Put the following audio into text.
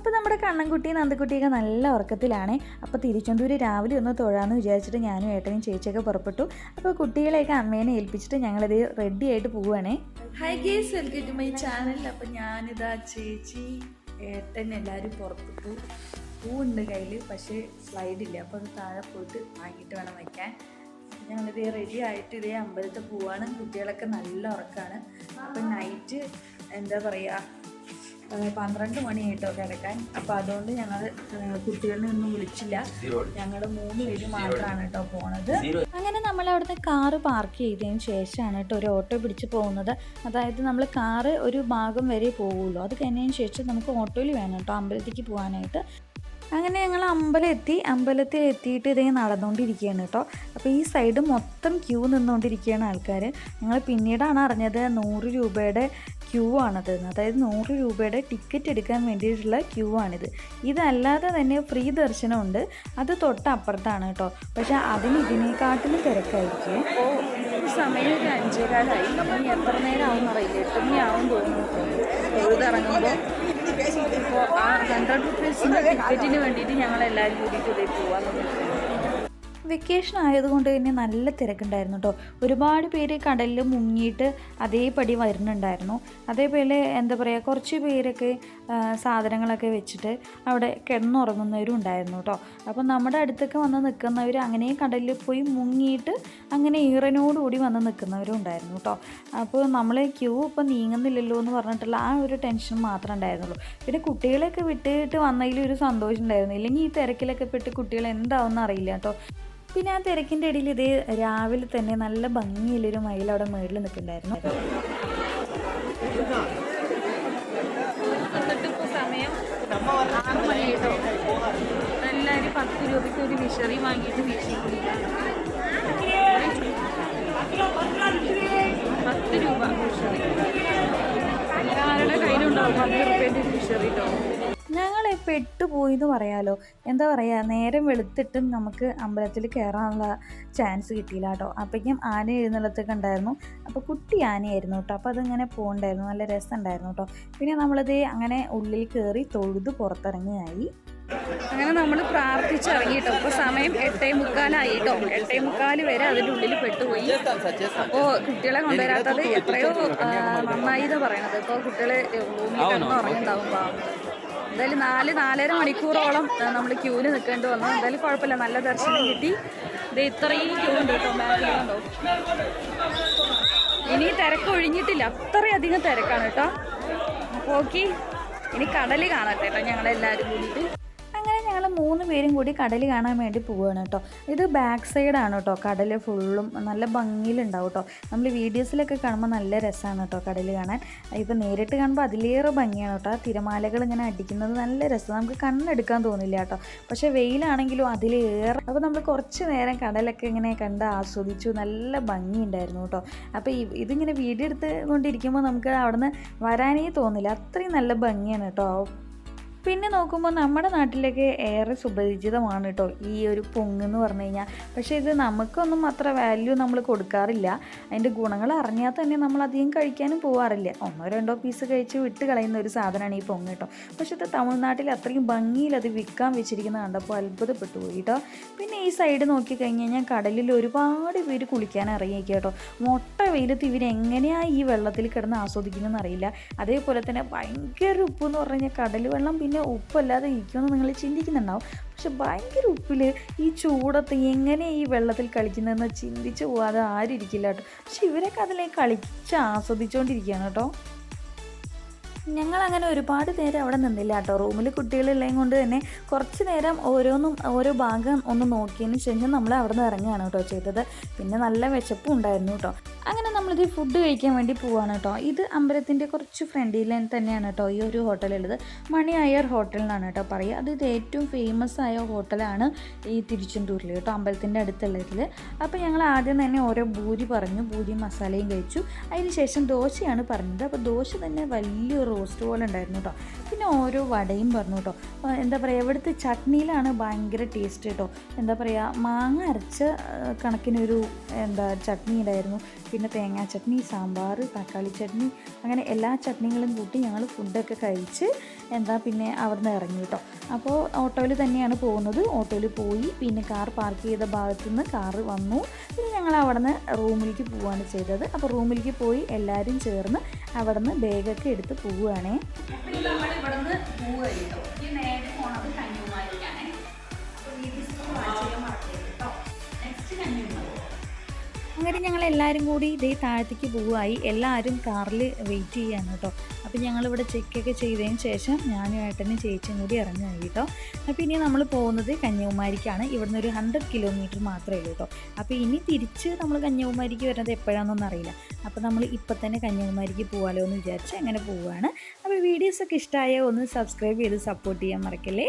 അപ്പോൾ നമ്മുടെ കണ്ണൻകുട്ടിയും നന്ദക്കുട്ടിയൊക്കെ നല്ല ഉറക്കത്തിലാണ്. അപ്പോൾ തിരുച്ചെന്തൂർ രാവിലെ ഒന്ന് തൊഴാമെന്ന് വിചാരിച്ചിട്ട് ഞാനും ഏട്ടനും ചേച്ചിയൊക്കെ പുറപ്പെട്ടു. അപ്പോൾ കുട്ടികളെയൊക്കെ അമ്മേനെ ഏൽപ്പിച്ചിട്ട് ഞങ്ങളിത് റെഡി ആയിട്ട് പോവുകയാണേ. Hi guys, welcome to my channel. അപ്പോൾ ഞാനിതാ ചേച്ചി ഏട്ടൻ എല്ലാവരും പുറപ്പെട്ടു. പൂവുണ്ട് കയ്യിൽ, പക്ഷേ സ്ലൈഡില്ല. അപ്പോൾ അത് താഴെ പോയിട്ട് വാങ്ങിയിട്ട് വേണം വയ്ക്കാൻ. ഞങ്ങളിത് റെഡി ആയിട്ട് ഇതേ അമ്പലത്തിൽ പോവാണ്. കുട്ടികളൊക്കെ നല്ല ഉറക്കമാണ്. അപ്പം നൈറ്റ് എന്താ പറയുക 12 മണിയായിട്ടോ കിടക്കാൻ. അപ്പോൾ അതുകൊണ്ട് ഞങ്ങൾ കുട്ടികളെ ഒന്നും വിളിച്ചില്ല. ഞങ്ങൾ 3 പേര് മാത്രമാണ് കേട്ടോ പോണത്. അങ്ങനെ നമ്മൾ അവിടുത്തെ കാറ് പാർക്ക് ചെയ്തതിന് ശേഷമാണ് കേട്ടോ ഒരു ഓട്ടോ പിടിച്ച് പോകുന്നത്. അതായത് നമ്മൾ കാറ് ഒരു ഭാഗം വരെ പോകുള്ളൂ. അത് കഴിഞ്ഞതിന് ശേഷം നമുക്ക് ഓട്ടോയിൽ വേണം കേട്ടോ അമ്പലത്തേക്ക് പോകാനായിട്ട്. അങ്ങനെ ഞങ്ങൾ അമ്പലത്തിൽ എത്തിയിട്ട് ഇതേ നടന്നുകൊണ്ടിരിക്കുകയാണ് കേട്ടോ. അപ്പോൾ ഈ സൈഡ് മൊത്തം ക്യൂ നിന്നുകൊണ്ടിരിക്കുകയാണ് ആൾക്കാർ. ഞങ്ങൾ പിന്നീടാണ് അറിഞ്ഞത് 100 രൂപയുടെ ക്യൂ ആണത്. അതായത് 100 രൂപയുടെ ടിക്കറ്റ് എടുക്കാൻ വേണ്ടിയിട്ടുള്ള ക്യൂ ആണിത്. ഇതല്ലാതെ തന്നെ ഫ്രീ ദർശനമുണ്ട്, അത് തൊട്ടപ്പുറത്താണ് കേട്ടോ. പക്ഷേ ഇതിനേക്കാട്ടിലും തിരക്കായിരിക്കും. അപ്പോൾ സമയം ഒരു 5:15 ഇനി എത്ര നേരം ആവും അറിയില്ല. 8 മണിയാവും തോന്നുന്നു എഴുതിറങ്ങുമ്പോൾ. ഇപ്പോൾ ആ 100 റുപ്പീസിൻ്റെ ടിക്കറ്റിന് വേണ്ടിയിട്ട് ഞങ്ങളെല്ലാവരും കൂടിയിട്ട് ഇതേ പോകാമെന്ന്. വെക്കേഷൻ ആയതുകൊണ്ട് തന്നെ നല്ല തിരക്കുണ്ടായിരുന്നു കേട്ടോ. ഒരുപാട് പേര് കടലിൽ മുങ്ങിയിട്ട് അതേപടി വരുന്നുണ്ടായിരുന്നു. അതേപോലെ എന്താ പറയുക, കുറച്ച് പേരൊക്കെ സാധനങ്ങളൊക്കെ വെച്ചിട്ട് അവിടെ കിടന്നുറങ്ങുന്നവരും ഉണ്ടായിരുന്നു കേട്ടോ. അപ്പോൾ നമ്മുടെ അടുത്തൊക്കെ വന്ന് നിൽക്കുന്നവർ അങ്ങനെ കടലിൽ പോയി മുങ്ങിയിട്ട് അങ്ങനെ ഈറനോടുകൂടി വന്ന് നിൽക്കുന്നവരും ഉണ്ടായിരുന്നു കേട്ടോ. അപ്പോൾ നമ്മൾ ക്യൂ ഇപ്പം നീങ്ങുന്നില്ലല്ലോ എന്ന് പറഞ്ഞിട്ടുള്ള ആ ഒരു ടെൻഷൻ മാത്രമേ ഉണ്ടായിരുന്നുള്ളൂ. പിന്നെ കുട്ടികളെയൊക്കെ വിട്ടിട്ട് വന്നതിൽ ഒരു സന്തോഷം ഉണ്ടായിരുന്നു. ഇല്ലെങ്കിൽ ഈ തിരക്കിലൊക്കെ പെട്ട് കുട്ടികൾ എന്താവുമെന്ന് അറിയില്ല കേട്ടോ. പിന്നെ ആ തിരക്കിൻ്റെ ഇടയിൽ ഇതേ രാവിലെ തന്നെ നല്ല ഭംഗിയിലൊരു മയിൽ അവിടെ മേളിൽ നിൽക്കുന്നുണ്ടായിരുന്നു. എന്നിട്ടിപ്പോൾ സമയം 6 മണിയായിട്ടോ. എല്ലാവരും 10 രൂപയ്ക്ക് ഒരു വിഷറി വാങ്ങിയിട്ട് വീശി കുടിക്കാം. 10 രൂപ വിഷറി എല്ലാവരുടെ കയ്യിലുണ്ടാവും. 10 രൂപേൻ്റെ ഒരു വിഷറി കേട്ടോ. ഞങ്ങൾ പെട്ടുപോയി എന്ന് പറയാമല്ലോ. എന്താ പറയുക, നേരം വെളുത്തിട്ടും നമുക്ക് അമ്പലത്തിൽ കയറാനുള്ള ചാൻസ് കിട്ടിയില്ല കേട്ടോ. അപ്പോഴേക്കും ആന എഴുന്നള്ളത്തൊക്കെ ഉണ്ടായിരുന്നു. അപ്പോൾ കുട്ടി ആനയായിരുന്നു കേട്ടോ. അപ്പോൾ അതിങ്ങനെ പോകണ്ടായിരുന്നു, നല്ല രസമുണ്ടായിരുന്നു കേട്ടോ. പിന്നെ നമ്മളിത് അങ്ങനെ ഉള്ളിൽ കയറി തൊഴുത് പുറത്തിറങ്ങിയായി. അങ്ങനെ നമ്മൾ പ്രാർത്ഥിച്ചിറങ്ങി കേട്ടോ. ഇപ്പോൾ സമയം 8:45 കേട്ടോ. 8:45 വരെ അതിൻ്റെ ഉള്ളിൽ പെട്ടുപോയി. അപ്പോൾ കുട്ടികളെ കൊണ്ടുവരാത്തത് എത്രയോ നന്നായി എന്ന് പറയണത്. ഇപ്പോൾ കുട്ടികൾ റൂമിൽ കിടന്ന് ഉറങ്ങിണ്ടാവും. എന്തായാലും 4-4.5 മണിക്കൂറോളം നമ്മൾ ക്യൂവിൽ നിൽക്കേണ്ടി വന്നു. എന്തായാലും കുഴപ്പമില്ല, നല്ല ദർശനം കിട്ടി. ഇത് ഇത്രയും ക്യൂ ഉണ്ട് കേട്ടോ. ബാക്കിലുണ്ടോ, ഇനി തിരക്ക് ഒഴിഞ്ഞിട്ടില്ല, അത്രയധികം തിരക്കാണ് കേട്ടോ. അപ്പോൾ ഓക്കെ, ഇനി കടൽ കാണട്ടെ കേട്ടോ ഞങ്ങളെല്ലാവരും കൂടിയിട്ട്. അങ്ങനെ ഞങ്ങൾ 3 പേരും കൂടി കടൽ കാണാൻ വേണ്ടി പോവുകയാണ് കേട്ടോ. ഇത് ബാക്ക് സൈഡാണ് കേട്ടോ. കടൽ ഫുള്ളും നല്ല ഭംഗിയിലുണ്ടാവും കേട്ടോ. നമ്മൾ വീഡിയോസിലൊക്കെ കാണുമ്പോൾ നല്ല രസമാണ് കേട്ടോ കടൽ കാണാൻ. ഇപ്പോൾ നേരിട്ട് കാണുമ്പോൾ അതിലേറെ ഭംഗിയാണ് കേട്ടോ. തിരമാലകൾ ഇങ്ങനെ അടിക്കുന്നത് നല്ല രസം, നമുക്ക് കണ്ണെടുക്കാൻ തോന്നില്ല കേട്ടോ. പക്ഷേ വെയിലാണെങ്കിലും അതിലേറെ. അപ്പോൾ നമ്മൾ കുറച്ച് നേരം കടലൊക്കെ ഇങ്ങനെ കണ്ട് ആസ്വദിച്ചു. നല്ല ഭംഗിയുണ്ടായിരുന്നു കേട്ടോ. അപ്പോൾ ഇതിങ്ങനെ വീഡിയോ എടുത്ത് കൊണ്ടിരിക്കുമ്പോൾ നമുക്ക് അവിടെ നിന്ന് വരാനേ തോന്നില്ല, അത്രയും നല്ല ഭംഗിയാണ് കേട്ടോ. പിന്നെ നോക്കുമ്പോൾ നമ്മുടെ നാട്ടിലൊക്കെ ഏറെ സുപരിചിതമാണ് കേട്ടോ ഈ ഒരു പൊങ്ങെന്ന് പറഞ്ഞു കഴിഞ്ഞാൽ. പക്ഷേ ഇത് നമുക്കൊന്നും അത്ര വാല്യൂ നമ്മൾ കൊടുക്കാറില്ല. അതിൻ്റെ ഗുണങ്ങൾ അറിഞ്ഞാൽ തന്നെ നമ്മൾ അധികം കഴിക്കാനും പോകാറില്ല. 1-2 പീസ് കഴിച്ച് വിട്ട് കളയുന്ന ഒരു സാധനമാണ് ഈ പൊങ്ങ് കേട്ടോ. പക്ഷേ ഇത് തമിഴ്നാട്ടിൽ അത്രയും ഭംഗിയിൽ അത് വിൽക്കാൻ വെച്ചിരിക്കുന്നത് കണ്ടപ്പോൾ അത്ഭുതപ്പെട്ടു പോയി കേട്ടോ. പിന്നെ ഈ സൈഡ് നോക്കിക്കഴിഞ്ഞ് കഴിഞ്ഞാൽ കടലിൽ ഒരുപാട് പേര് കുളിക്കാൻ ഇറങ്ങിയിരിക്കുക കേട്ടോ. മൊട്ട വെയിലത്ത് ഇവരെങ്ങനെയാണ് ഈ വെള്ളത്തിൽ കിടന്ന് ആസ്വദിക്കുന്നതെന്ന് അറിയില്ല. അതേപോലെ തന്നെ ഭയങ്കര ഉപ്പ് എന്ന് പറഞ്ഞു കഴിഞ്ഞാൽ കടൽ വെള്ളം പിന്നെ ഉപ്പല്ലാതെ ഇരിക്കുമെന്ന് നിങ്ങൾ ചിന്തിക്കുന്നുണ്ടാവും. പക്ഷെ ഭയങ്കര ഉപ്പിൽ ഈ ചൂടത്ത് എങ്ങനെ ഈ വെള്ളത്തിൽ കളിക്കുന്നതെന്ന് ചിന്തിച്ച് പോകാതെ ആരും ഇരിക്കില്ല കേട്ടോ. പക്ഷെ ഇവരൊക്കെ അതിലേക്ക് കളിച്ച് ആസ്വദിച്ചുകൊണ്ടിരിക്കുകയാണ് കേട്ടോ. ഞങ്ങളങ്ങനെ ഒരുപാട് നേരം അവിടെ നിന്നില്ല കേട്ടോ. റൂമിൽ കുട്ടികളുള്ളതും കൊണ്ട് തന്നെ കുറച്ച് നേരം ഓരോ ഭാഗം ഒന്ന് നോക്കിയതിന് ശേഷം നമ്മൾ അവിടെ നിന്ന് ഇറങ്ങുകയാണ് കേട്ടോ ചെയ്തത്. പിന്നെ നല്ല വിശപ്പും ഉണ്ടായിരുന്നു കേട്ടോ. അങ്ങനെ നമ്മളിത് ഫുഡ് കഴിക്കാൻ വേണ്ടി പോവാണ് കേട്ടോ. ഇത് അമ്പലത്തിൻ്റെ കുറച്ച് ഫ്രണ്ടിൽ തന്നെയാണ് കേട്ടോ ഈ ഒരു ഹോട്ടലുള്ളത്. മണി അയ്യർ ഹോട്ടൽ എന്നാണ് കേട്ടോ പറയുക. ഇത് ഏറ്റവും ഫേമസ് ആയ ഹോട്ടലാണ് ഈ തിരുച്ചെന്തൂരിൽ കേട്ടോ, അമ്പലത്തിൻ്റെ അടുത്തുള്ളതിൽ. അപ്പോൾ ഞങ്ങൾ ആദ്യം തന്നെ ഓരോ പൂരി പറഞ്ഞു, പൂരി മസാലയും കഴിച്ചു. അതിന് ശേഷം ദോശയാണ് പറഞ്ഞത്. അപ്പോൾ ദോശ തന്നെ വലിയൊരു റോസ്റ്റ് പോലെ ഉണ്ടായിരുന്നു കേട്ടോ. പിന്നെ ഓരോ വടയും പറഞ്ഞു കേട്ടോ. എന്താ പറയുക, ഇവിടുത്തെ ചട്നിയിലാണ് ഭയങ്കര ടേസ്റ്റ് കേട്ടോ. എന്താ പറയുക, മാങ്ങ അരച്ച കണക്കിനൊരു ചട്നി ഉണ്ടായിരുന്നു. പിന്നെ തേങ്ങാ ചട്നി, സാമ്പാർ, തക്കാളി ചട്നി, അങ്ങനെ എല്ലാ ചട്നികളും കൂട്ടി ഞങ്ങൾ ഫുഡൊക്കെ കഴിച്ച് പിന്നെ അവിടുന്ന് ഇറങ്ങി കേട്ടോ. അപ്പോൾ ഓട്ടോയിൽ തന്നെയാണ് പോകുന്നത്. ഓട്ടോയിൽ പോയി പിന്നെ കാർ പാർക്ക് ചെയ്ത ഭാഗത്തു നിന്ന് കാറ് വന്നു. പിന്നെ ഞങ്ങൾ അവിടുന്ന് റൂമിലേക്ക് പോവുകയാണ് ചെയ്തത്. അപ്പോൾ റൂമിലേക്ക് പോയി എല്ലാവരും ചേർന്ന് അവിടുന്ന് ബാഗൊക്കെ എടുത്ത് പോവുകയാണേ. നമ്മൾ ഇവിടുന്ന് പോവുക കേട്ടോ. ഈ നേരെ പോണത് കന്യാകുമാരിക്കാണേ. അപ്പോൾ നെക്സ്റ്റ് കന്യാകുമാരി. അങ്ങനെ ഞങ്ങൾ എല്ലാവരും കൂടി ഇതേ താഴത്തേക്ക് പോവുകയായി. എല്ലാവരും കാറിൽ വെയിറ്റ് ചെയ്യാണ് കേട്ടോ. അപ്പോൾ ഞങ്ങളിവിടെ ചെക്കൊക്കെ ചെയ്തതിന് ശേഷം ഞാനും ഏട്ടനും ചേച്ചിയും കൂടി ഇറങ്ങുകയായി കേട്ടോ. അപ്പോൾ ഇനി നമ്മൾ പോകുന്നത് കന്യാകുമാരിക്കാണ്. ഇവിടുന്ന് ഒരു 100 കിലോമീറ്റർ മാത്രമേ ഉള്ളൂ കേട്ടോ. അപ്പോൾ ഇനി തിരിച്ച് നമ്മൾ കന്യാകുമാരിക്ക് വരുന്നത് എപ്പോഴാണെന്നൊന്നും അറിയില്ല. അപ്പോൾ നമ്മൾ ഇപ്പം തന്നെ കന്യാകുമാരിക്ക് പോകാമല്ലോ എന്ന് വിചാരിച്ച് അങ്ങനെ പോവുകയാണ്. അപ്പോൾ വീഡിയോസൊക്കെ ഇഷ്ടമായ ഒന്ന് സബ്സ്ക്രൈബ് ചെയ്ത് സപ്പോർട്ട് ചെയ്യാൻ മറക്കല്ലേ.